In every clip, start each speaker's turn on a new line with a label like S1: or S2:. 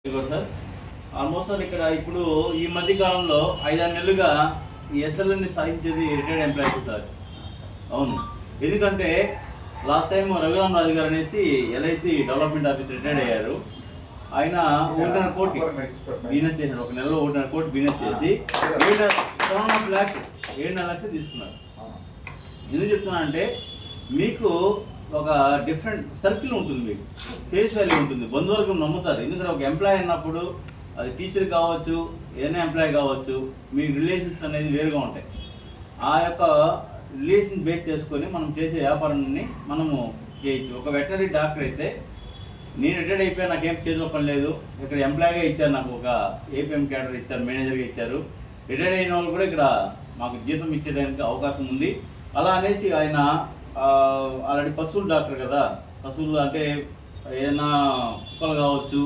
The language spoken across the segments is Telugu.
S1: సార్ ఆల్మోస్ట్ ఇక్కడ ఇప్పుడు ఈ మధ్య కాలంలో 5-6 నెలలుగా ఈ ఎస్ఎల్ఎన్ని సాధించేది రిటైర్డ్ ఎంప్లాయీస్ సార్. అవును, ఎందుకంటే లాస్ట్ టైం రఘురామ్ రాజు గారు అనేసి ఎల్ఐసి డెవలప్మెంట్ ఆఫీస్ రిటైర్డ్ అయ్యారు. ఆయన 1.5 కోటి బిజినెస్ చేశారు. ఒక నెలలో 1.5 కోటి బిజినెస్ చేసి 7.5 లక్షలు తీసుకున్నారు. ఎందుకు చెప్తున్నా అంటే మీకు ఒక డిఫరెంట్ సర్కిల్ ఉంటుంది, మీకు ఫేస్ వాల్యూ ఉంటుంది, బంధువర్గం నమ్ముతారు. ఎందుకంటే ఒక ఎంప్లాయీ అన్నప్పుడు అది టీచర్ కావచ్చు, ఏదైనా ఎంప్లాయీ కావచ్చు, మీ రిలేషన్స్ అనేది వేరుగా ఉంటాయి. ఆ యొక్క రిలేషన్ బేస్ చేసుకొని మనం చేసే వ్యాపారాన్ని మనము చేయొచ్చు. ఒక వెటనరీ డాక్టర్ అయితే నేను రిటైర్డ్ అయిపోయా, నాకేం చేతిలో పని లేదు, ఇక్కడ ఎంప్లాయీగా ఇచ్చారు, నాకు ఒక ఏపీఎం క్యాడర్ ఇచ్చారు, మేనేజర్గా ఇచ్చారు. రిటైర్డ్ అయిన వాళ్ళు కూడా ఇక్కడ మాకు జీతం ఇచ్చేదానికి అవకాశం ఉంది. అలా అనేసి ఆయన ఆల్రెడీ పశువుల డాక్టర్ కదా, పశువులు అంటే ఏదైనా కుక్కలు కావచ్చు,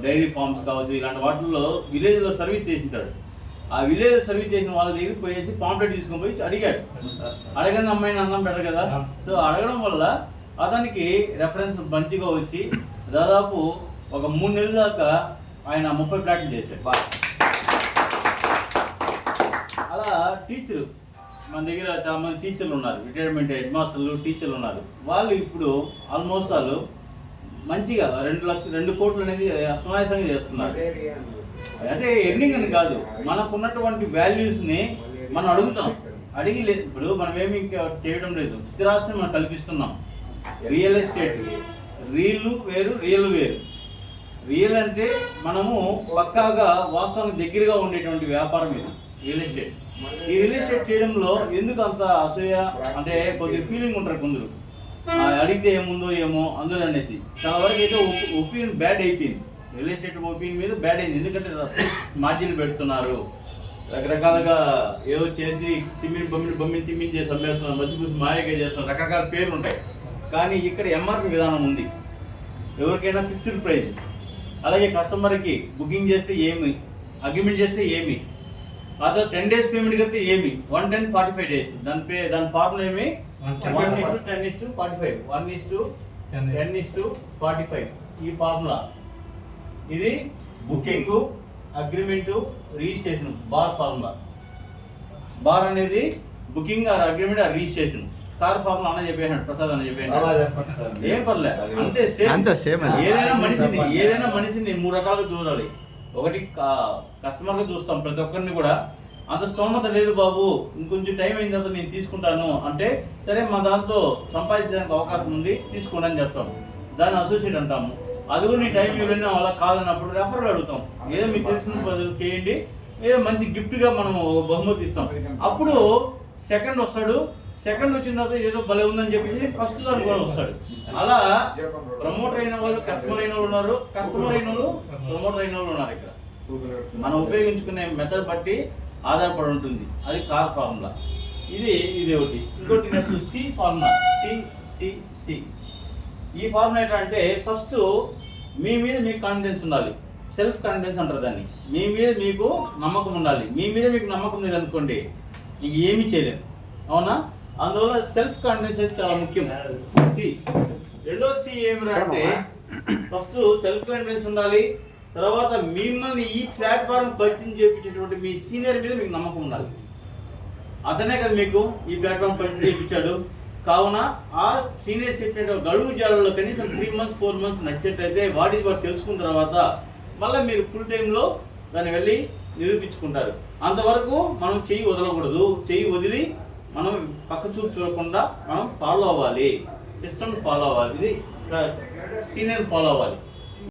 S1: డైరీ ఫార్మ్స్ కావచ్చు, ఇలాంటి వాటిల్లో విలేజ్లో సర్వీస్ చేసింటాడు. ఆ విలేజ్ సర్వీస్ చేసిన వాళ్ళ దగ్గరికి పోయేసి పాంప్లెట్ తీసుకొని పోయి అడిగాడు. అడగని అమ్మాయిని అన్నం పెట్టరు కదా. సో అడగడం వల్ల అతనికి రెఫరెన్స్ మంచిగా వచ్చి దాదాపు ఒక 3 నెలల దాకా ఆయన 30 ప్లాట్లు చేశాడు. అలా టీచరు మన దగ్గర చాలా మంది టీచర్లు ఉన్నారు, రిటైర్మెంట్ హెడ్ మాస్టర్లు, టీచర్లు ఉన్నారు. వాళ్ళు ఇప్పుడు ఆల్మోస్ట్ వాళ్ళు మంచిగా 2 కోట్లు అనేది సునాయాసంగా చేస్తున్నారు. అంటే ఎర్నింగ్ అని కాదు, మనకున్నటువంటి వాల్యూస్ని మనం అడుగుతాం. ఇప్పుడు మనం ఏమి చేయడం లేదు, స్థిరాస్తిని మనం కల్పిస్తున్నాం. రియల్ ఎస్టేట్ రీల్ వేరు, రియల్ వేరు. రియల్ అంటే మనము పక్కాగా వాస్తవానికి దగ్గరగా ఉండేటువంటి వ్యాపారం ఇది రియల్ ఎస్టేట్. ఈ రియల్ ఎస్టేట్ చేయడంలో ఎందుకు అంత అసూయ అంటే కొద్దిగా ఫీలింగ్ ఉంటారు కొందరు, అడిగితే ఏముందో ఏమో అందులో అనేసి. చాలా వరకు అయితే ఒపీనియన్ బ్యాడ్ అయిపోయింది, రియల్ ఎస్టేట్ ఒపీనియన్ మీద బ్యాడ్ అయింది. ఎందుకంటే మార్జిన్లు పెడుతున్నారు, రకరకాలుగా ఏదో చేసి తిమ్మిని చేసి అమ్మేస్తున్నారు, మసిపూసి మాయగా చేస్తున్నారు, రకరకాల పేర్లు ఉంటాయి. కానీ ఇక్కడ ఎంఆర్పి విధానం ఉంది, ఎవరికైనా ఫిక్స్డ్ ప్రైస్. అలాగే కస్టమర్కి బుకింగ్ చేస్తే ఏమి, అగ్రిమెంట్ చేస్తే ఏమి, అదో 10 days పేమెంట్ కడితే ఏమి, 110 45 days. దాని ఫార్ములా ఏమి 1:10:45, 1:10:45 ఈ ఫార్ములా. ఇది booking, agreement, registration, bar formula. Bar అనేది booking or agreement or registration. Car formula అన్న చెప్పేసాడు, ప్రసాద్ అన్న చెప్పేసాడు, ఏం పర్లేదు, అంతే సేమ్. ఏదైనా మనిషిని 3 రకాలుగా చూడాలి. ఒకటి కస్టమర్గా చూస్తాం, ప్రతి ఒక్కరిని కూడా అంత స్తోమత లేదు బాబు, ఇంకొంచెం టైం అయిన తర్వాత నేను తీసుకుంటాను అంటే, సరే మా దాంతో సంపాదించడానికి అవకాశం ఉంది తీసుకోండి అని చెప్తాం, దాన్ని అసోసియేట్ అంటాము. అది కూడా నీ టైం ఇవ్వలేని అలా కాదన్నప్పుడు రెఫరల్ అడుగుతాం, ఏదో మీకు తెలిసిన బదులు చేయండి, ఏదో మంచి గిఫ్ట్గా మనం బహుమతి ఇస్తాం. అప్పుడు సెకండ్ వస్తాడు, సెకండ్ వచ్చిన తర్వాత ఏదో భలే ఉందని చెప్పేసి ఫస్ట్ దానికి కూడా వస్తాడు. అలా ప్రమోటర్ అయిన వాళ్ళు కస్టమర్ అయిన వాళ్ళు ఉన్నారు, కస్టమర్ అయిన వాళ్ళు ప్రమోటర్ అయిన వాళ్ళు ఉన్నారు. ఇక్కడ మనం ఉపయోగించుకునే మెథడ్ బట్టి ఆధారపడి ఉంటుంది. అది కార్ ఫార్ములా. ఇది ఒకటి. ఇంకోటి నెక్స్ట్ సి ఫార్ములా, సి. ఈ ఫార్ములా ఏంటంటే ఫస్ట్ మీ మీద మీకు కాన్ఫిడెన్స్ ఉండాలి, సెల్ఫ్ కాన్ఫిడెన్స్ అంటారు దాన్ని. మీ మీద మీకు నమ్మకం ఉండాలి. మీ మీద మీకు నమ్మకం లేదనుకోండి ఇంక ఏమీ చేయలేము, అవునా? అందువల్ల సెల్ఫ్ కాన్ఫిడెన్స్ అయితే చాలా ముఖ్యం. సి. రెండో సి ఏమిరా అంటే ఫస్ట్ సెల్ఫ్ కాన్ఫిడెన్స్ ఉండాలి. తర్వాత మిమ్మల్ని ఈ ప్లాట్ఫామ్ పరిచయం చేయించేటువంటి మీ సీనియర్ మీద మీకు నమ్మకం ఉండాలి. అతనే కదా మీకు ఈ ప్లాట్ఫామ్ పరిచయం చేయించాడు. కావున ఆ సీనియర్ చెప్పిన గడువు జాలలో కనీసం 3 months 4 months నడిచేటైతే వాటి తెలుసుకున్న తర్వాత మళ్ళీ మీరు ఫుల్ టైంలో దాన్ని వెళ్ళి నిరూపించుకుంటారు. అంతవరకు మనం చెయ్యి వదలకూడదు. చెయ్యి వదిలి మనం పక్క చూపు చూడకుండా మనం ఫాలో అవ్వాలి, సిస్టమ్ ఫాలో అవ్వాలి, ఇది సీనియర్ ఫాలో అవ్వాలి.